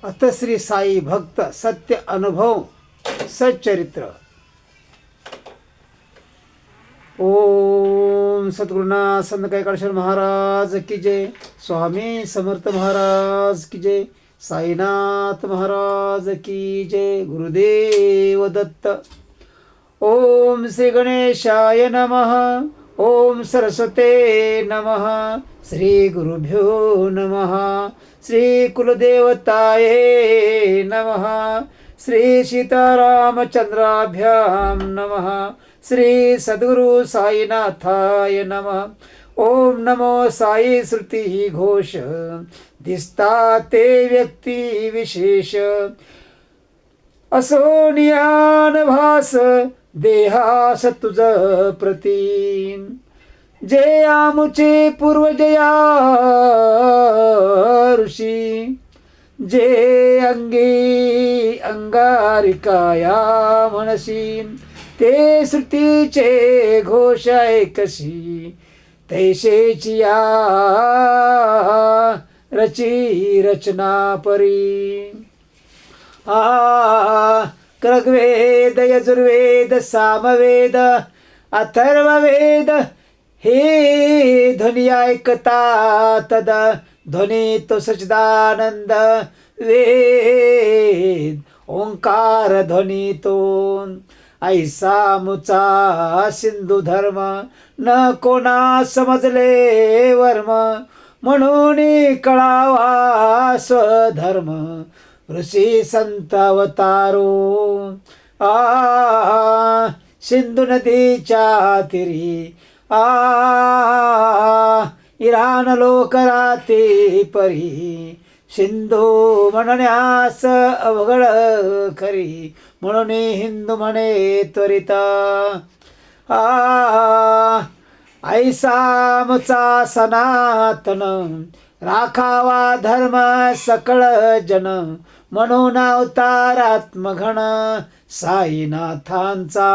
अत श्री साई भक्त सत्य अनुभव सच्चरित्र। ओम सद्गुरुनाथ संत कैकाळेश्वर महाराज की जय। स्वामी समर्थ महाराज की जय। साईनाथ महाराज की जय। गुरुदेव दत्त। ओम श्री गणेशाय नमः। ओम सरस्वते नमः। श्री गुरुभ्यो नमः। श्री कुलदेवताये नमः। श्री सीतारामचंद्राभ्यां नमः। श्री सद्गुरु साईनाथाय नमः। ओम नमो साई श्रुती घोष। दिसता ते व्यक्ती विशेष। असोनियान भास देहास तुझ प्रतीम। जे आमुचे पूर्वजया ऋषी। जे अंगी अंगारिकाया मनसी। ते श्रुतीचे घोष ऐकसी। तैसेची या रची रचना परी। ऋग्वेद यजुर्वेद सामवेद अथर्ववेद हे ध्वनी ऐकता तद ध्वनी तो सच्चिदानंद वेद ओंकार ध्वनी तो। ऐसा मुचा सिंधू धर्म न कोणा समजले वर्म। म्हणून कळावा स्वधर्म ऋषी संत अवतारो। सिंधू नदीच्या तीरी इराण लोक राती परी। सिंधू म्हणण्यास अवघड खरी म्हणून हिंदू म्हणे त्वरिता। ऐसा मुचा सनातन राखावा धर्म सकळ जन। म्हणून अवतारात्मघण साईनाथांचा।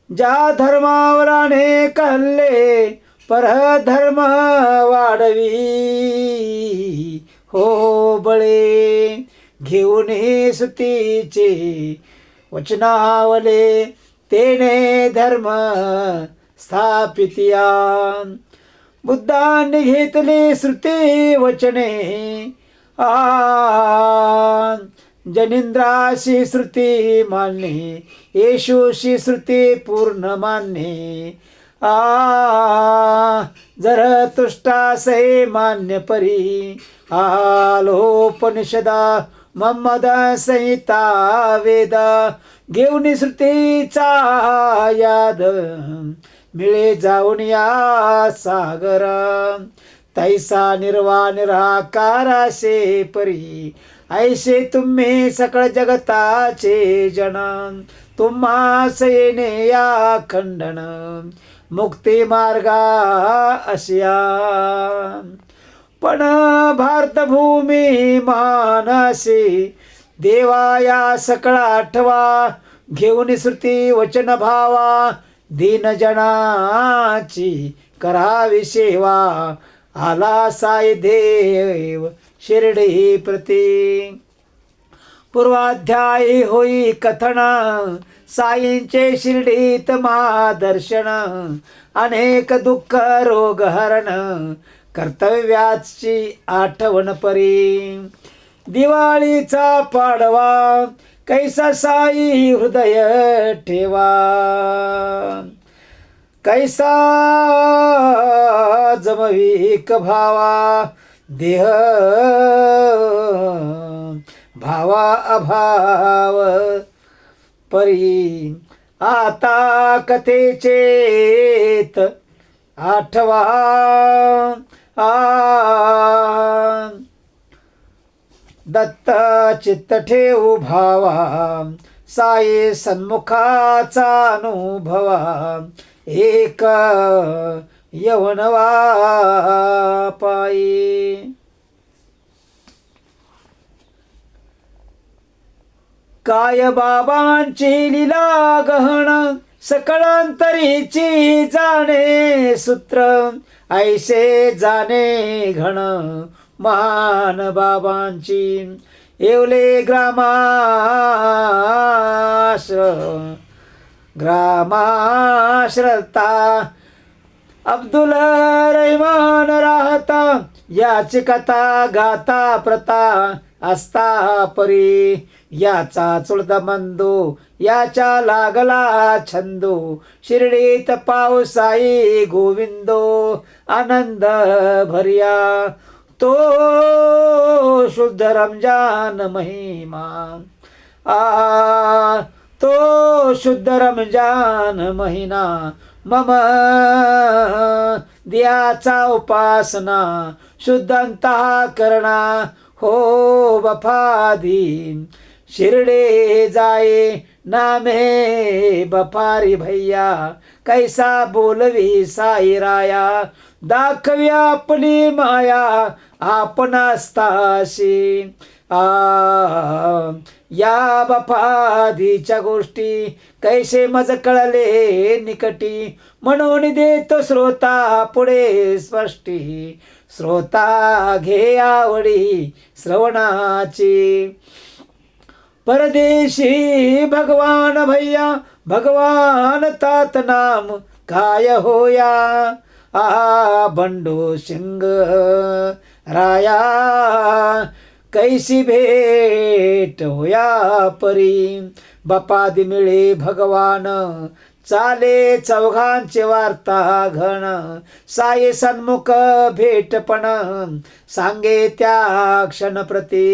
ज्या धर्मावर अनेक हल्ले परधर्म वाढवी हो बळे। घेऊन हे सुतीचे वचनावले तेने धर्म स्थापितिया। बुद्धांनी घेतले श्रुती वचने जनिंद्राशी श्रुती मानणे। येशूशी श्रुती पूर्ण मानणे। जरतुष्टासे मान्य परी। लोपनिषदा महम्मद संहिता वेद। घेऊन श्रुतीचा याद मिळे जाऊन या सागर। तैसा निर्वाण निराकारासे परी। ऐसे तुम्ही सकळ जगताचे जन। तुम्हास येणे या खंडन मुक्ती मार्गा असिया। पण भारतभूमी मानसी देवाया सकळ आठवा। घेऊन श्रुती वचन भावा दीनजनाची करावी सेवा। आला साई देव शिर्डी प्रती। पूर्वाध्यायी होई कथन साईंचे शिर्डीत महादर्शन। अनेक दुःख रोग हरण कर्तव्याची आठवण परी। दिवाळीचा पाडवा कैसा साई हृदय ठेवा। कैसा जमविक भावा देह भावा अभाव परी। आता कथेचेत आठवा दत्त चित्त ठेवू भावा। साई सन्मुखाचा अनुभवा एक यवनवा पायी। काय बाबांची लीला गहन सकळांतरीची जाणे सूत्र। ऐसे जाणे घन महान बाबांची येवले ग्रामाश्रता अब्दुल रहमान राहता याची कथा गाता प्रथा असता परी याचा चुलत बंधू याच्या लागला छंदू शिर्डीत पावसाई गोविंदो आनंद भरिया तो शुद्ध रमजान महिमा तो शुद्ध रमजान महिना मम दियाचा उपासना शुद्ध अंतःकरणा हो बफादी शिरडे जाये नामे बफारी भैया कैसा बोलवी साईराया दाखवी आपली माया आपण असताशी या बफादीच्या गोष्टी कैसे मज कळले निकटी म्हणून देतो श्रोता पुढे स्पष्टी श्रोता घे आवडी श्रवणाची परदेशी भगवान भैया भगवान तात नाम काय होया बंडू सिंग राया कैसी भेट होया परी बपादी मिळे भगवान चाले चौघांचे वार्ता घन साये सन्मुख भेटपण सांगे त्या क्षणप्रती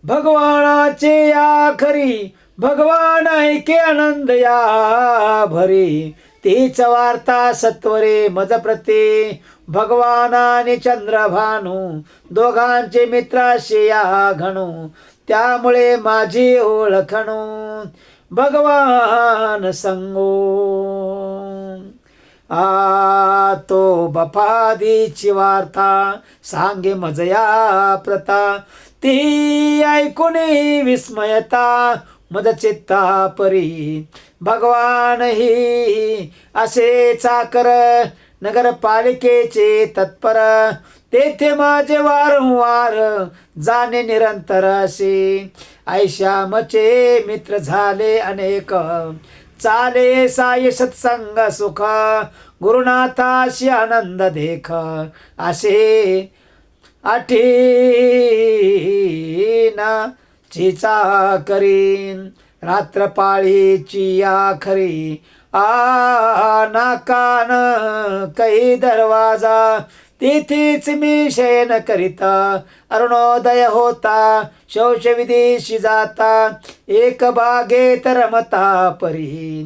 भगवानाचे या खरी भगवान ऐके आनंद या भरी तीच वार्ता सत्वरे मज प्रती भगवान आणि चंद्रभानू दोघांचे मित्राशी या घणू त्यामुळे माझी ओळखणू भगवान संगो तो बफादीची वार्ता सांगे मजया प्रथा ती ऐकून विस्मयता मद चित्ता परी भगवान ही असे चाकर नगरपालिकेचे तत्पर तेथे माझे वारंवार जाणे निरंतर असे ऐशामचे मित्र झाले अनेक चाले साई सत्संग सुख गुरुनाथाशी आनंद देख असे आठीना चिचा करीन रात्रपाळीची आखरी नाकान कै दरवाजा तिथेच मी शयन करिता अरुणोदय होता शौचविधीशी जाता एक बागेत रमता परी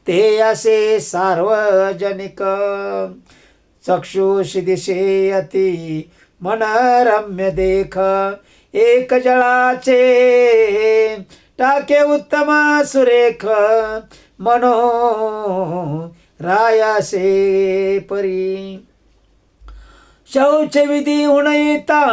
ते असे सार्वजनिक चक्षुष दिशे अति मनरम्य देख एक जळाचे टाके उत्तम सुरेख मनो रायासे परी शौचविधी होऊन येता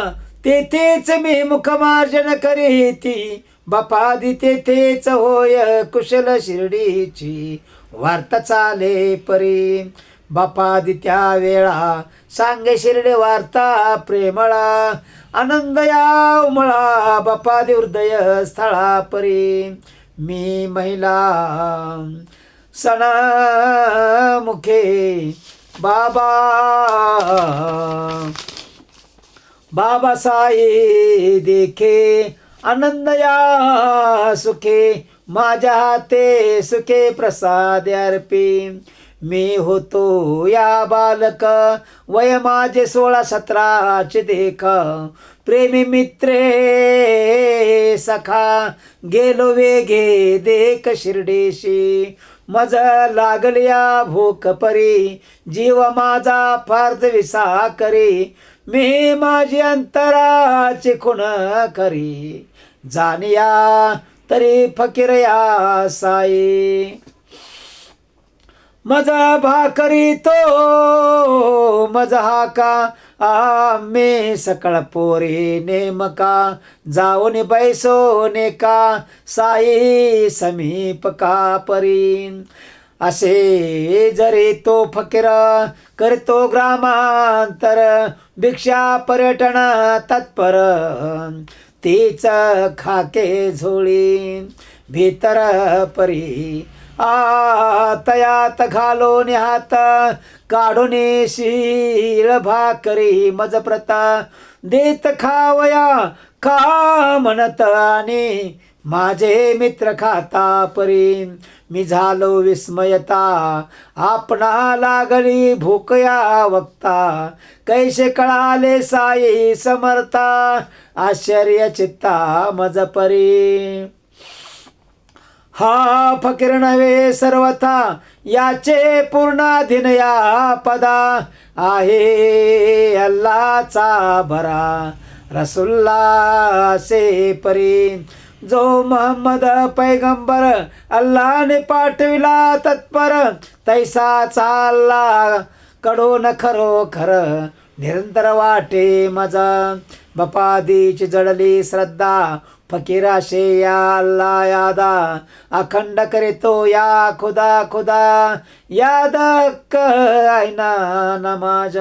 तेथेच मी मुखमार्जन करीती बपादी तेथेच होय कुशल शिर्डीची वार्ता चाले परी बपादी त्या वेळा सांगे शिर्डी वार्ता प्रेमळा आनंद या उमळा बपादी हृदय स्थळा परी मी महिला सणामुखे बाबा साई देखे आनंद या सुखे माझ्या हाते सुखे प्रसाद अर्पी मी होतो या बालक वय माझे 16-17 देख प्रेमी मित्रे सखा गेलो वेगे देख शिर्डीशी मज लागल्या भूक परी जीव माझा फार्ज विसा करी मी माझी अंतराची खुण करी जानिया तरी फकीर या साई मजा भाकरी तो मजा हाका आम्ही सकळ पोरी नेमका जाऊन बैसो नेका साई समीप का परी असे जरी तो फकीर करतो ग्रामांतर, भिक्षा पर्यटन तत्पर, तीच खाके झोळी भीतर परी. तयात घालून हात काढून शीळ भाकरी मजप्रता, देत खावया खा म्हणत आणि माझे मित्र खाता परी. मी झालो विस्मयता आपणा लागली भूकया वक्ता, कैसे कळाले साई समर्था आश्चर्य चित्ता मज परी. हा फकीर नव्हे सर्वथा याचे पूर्णाधीन या पदा, आहे अल्लाचा भरा रसुल्ला से परी. जो मोहम्मद पैगंबर अल्लाने पाठविला तत्पर, तैसा चालला कडून खरोखर निरंतर वाटे मजा. बपादीची जडली श्रद्धा फकीराशे या अल्ला यादा, अखंड करीतो या खुदा खुदा याद आयना नमाज.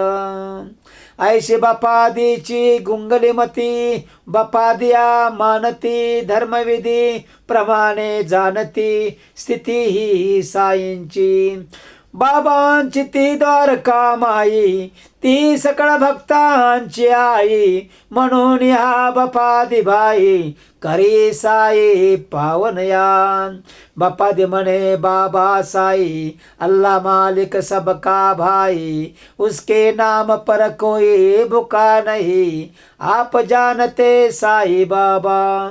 ऐशी बापादीची गुंगली मती, बापादिया मानती धर्मविधी प्रमाणे जाणती, स्थिती ही साईंची. बाबांची ती द्वारका माई, ती सकळ भक्तांची आई, म्हणून ह्या बपादी भाई करी साई पावनया. बपादी म्हणे बाबा साई अल्लाह मालिक सबका भाई, उसके नाम पर कोई भुका नहीं, आप जानते साई बाबा.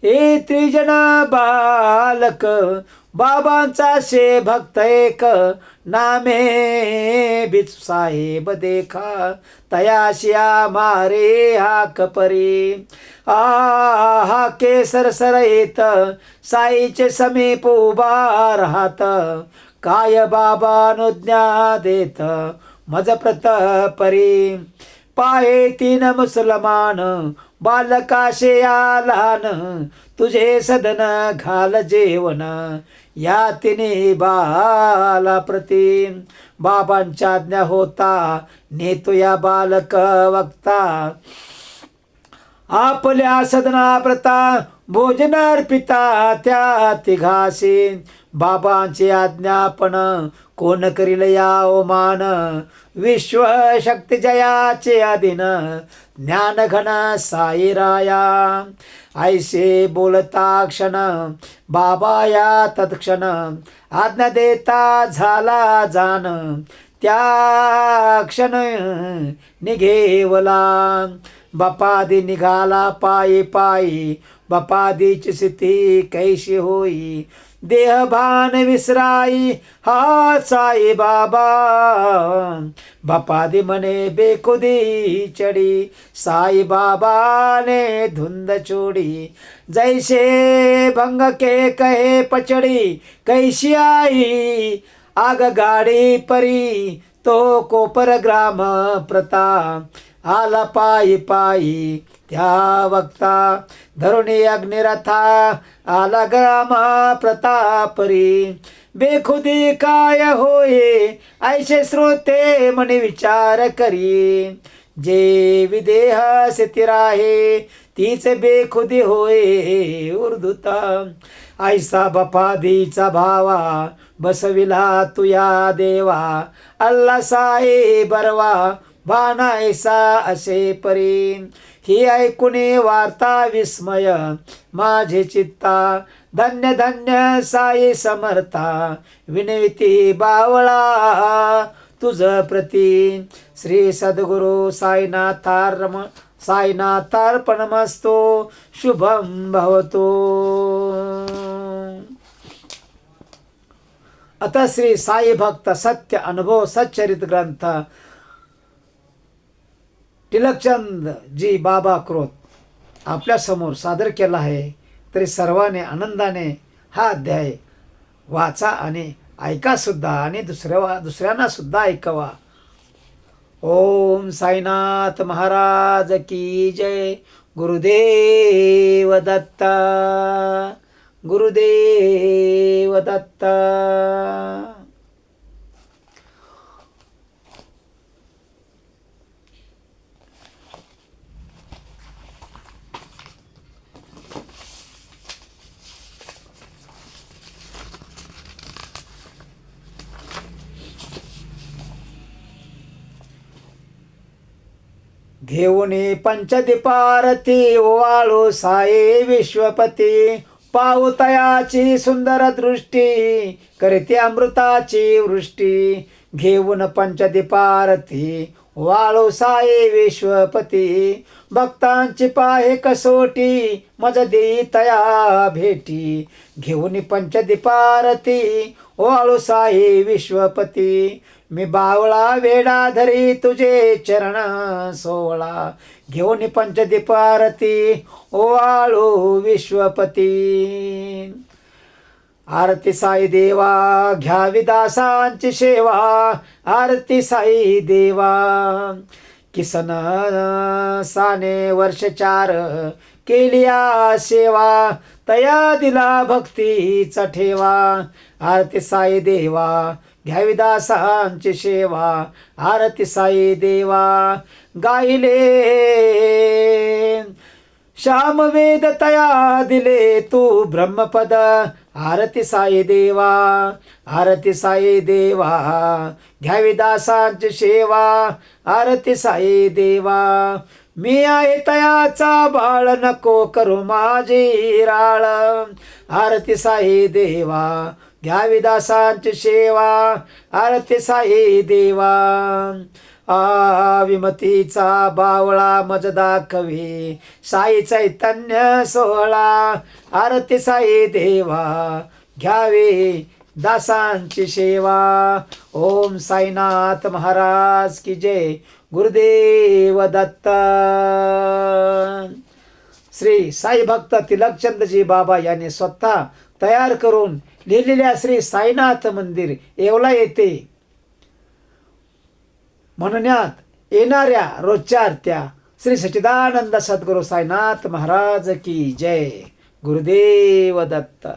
हे त्रिजना बालक बाबांचा शे भक्त एक, नामे बिच साहेब देखा तयाशिया मारे हाक परी. हा केसर सरईत साईचे समीप उभा राहत, काय बाबानुज्ञा देत मज प्रत परी. पाये तीन मुसलमान बालकाशे या लहान, तुझे सदन घाल जेवण या तिने बाला प्रती. बाबांच्या आज्ञा होता नेतो या बालक वक्ता, आपल्या सदना प्रता भोजन अर्पिता त्या तिघाशी. बाबांची आज्ञापन कोण करील या ओमान, विश्व शक्ती जयाचे अधीन ज्ञानघन साईराया. ऐसे बोलता क्षण बाबा या तत्क्षण, आज्ञा देता झाला जाण त्या क्षण निघेवला. बपादी निघाला पायी पायी, बपादीची स्थिती कैशी होई, देहभान विसराई हा साई बाबा. बपादी म्हणे बेखुदी चढी, साई बाबाने धुंद छोडी. जैसे भंग के कहे पचडी, कैशी आई आग गाडी परी. तो कोपर ग्राम प्रता आला पायी पायी त्या वक्ता, धरुणी अग्निरथा आला ग्राम प्रतापरी. बेखुदी काय होये ऐसे श्रोते म्हणे विचार करी, जे विदेह स्थिर आहे तीच बेखुदी होय उर्दुता. ऐसा बपादीचा भावा बसविला तुया देवा, अल्ला साई बरवा भाना ऐसा असे परी. ही ऐकुनी वार्ता विस्मय माझे चित्ता, धन्य धन्य साई समर्था विनविती बावळा तुझ प्रती. श्री सद्गुरु साईनाथार्पणमस्तु. शुभम भवतु. आता श्री साई भक्त सत्य अनुभव सच्चरित ग्रंथ टिळकचंद जी बाबा क्रोत आपल्या समोर सादर केला आहे. तरी सर्वांनी आनंदाने हा अध्याय वाचा आणि ऐका सुद्धा, आणि दुसऱ्यांना सुद्धा ऐकवा. ओम साईनाथ महाराज की जय. गुरुदेव दत्ता, गुरुदेव दत्ता. घेऊन पंचदीपारती ओवाळू साई विश्वपती पावतयाची सुंदर दृष्टी करते अमृताची वृष्टी घेऊन पंचदीपारती वाळू साई विश्वपती भक्तांची पाहे कसोटी मज देई तया भेटी घेऊन पंचदीपारती वाळू साई विश्वपती मी बावळा वेडा धरी तुझे चरण सोळा घेऊन पंचदीपारती वाळू विश्वपती आरती साई देवा घ्यावी दासांची सेवा आरती साई देवा किसन साने वर्ष 4 केलिया सेवा तया दिला भक्तीचा ठेवा आरती साई देवा घ्यावी दासांची सेवा आरती साई देवा गायले श्यामवेद तया दिले तू ब्रह्मपद आरती साई देवा आरती साई देवा घ्यावी दासांची सेवा आरती साई देवा मी आहे तयाचा बाळ नको करू माझी राळ आरती साई देवा घ्यावी दासांची सेवा आरती साई देवा विमतीचा बावळा मज दाखवी साई चैतन्य सोहळा आरती साई देवा घ्यावे दासांची सेवा ओम साईनाथ महाराज की जय गुरुदेव दत्त श्री साई भक्त तिलकचंदजी बाबा यांनी स्वतः तयार करून लिहिलेल्या श्री साईनाथ मंदिर येवला येथे म्हणण्यात येणाऱ्या रोजच्या आरत्या श्री सच्चिदानंद सद्गुरू साईनाथ महाराज की जय गुरुदेव दत्त।